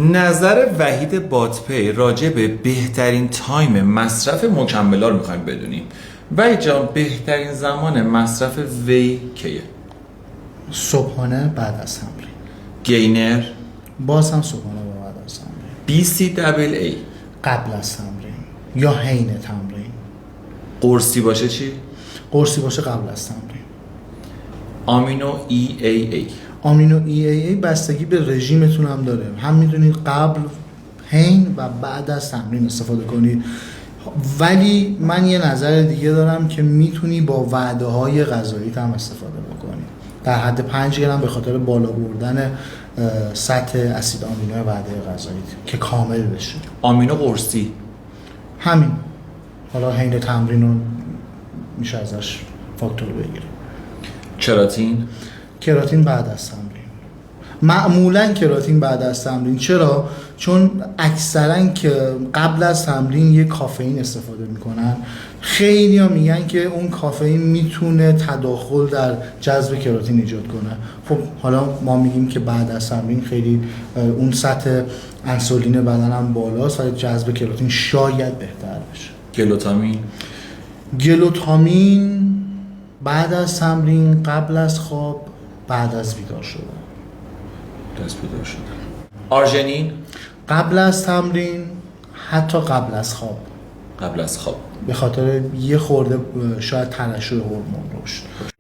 نظر وحید بادپی راجع به بهترین تایم مصرف مکمل‌ها رو می‌خوایم بدونیم. وحید جان، بهترین زمان مصرف وی کیه؟ صبحانه بعد از تمرین. گینر؟ باز هم صبحانه بعد از تمرین. BCAA؟ قبل از تمرین یا حین تمرین. قرصی باشه چی؟ قرصی باشه قبل از تمرین. آمینو EAA؟ آمینو EAA بستگی به رژیمتون هم داره. هم میدونید قبل، حین و بعد از تمرین استفاده کنید. ولی من یه نظر دیگه دارم که میتونی با وعده های غذایی هم استفاده بکنی در حد 5 گرم به خاطر بالا بردن سطح اسید آمینو وعده غذایی که کامل بشه. آمینو قرصی؟ همین. حالا حین تمرین رو میشه ازش فاکتور بگیره. کراتین؟ کراتین بعد از تمرین. معمولا کراتین بعد از تمرین. چرا؟ چون اکثرا که قبل از تمرین یه کافئین استفاده میکنن. خیلی ها میگن که اون کافئین میتونه تداخل در جذب کراتین ایجاد کنه. خب حالا ما میگیم که بعد از تمرین خیلی اون سطح انسولین بدن هم بالاست و جذب کراتین شاید بهتر بشه. گلوتامین؟ گلوتامین بعد از تمرین، قبل از خواب، بعد از بیدار شدن. دست بیدار شدن. آرژینین؟ قبل از تمرین، حتی قبل از خواب. قبل از خواب. به خاطر یه خورده شاید ترشح هورمون رشد.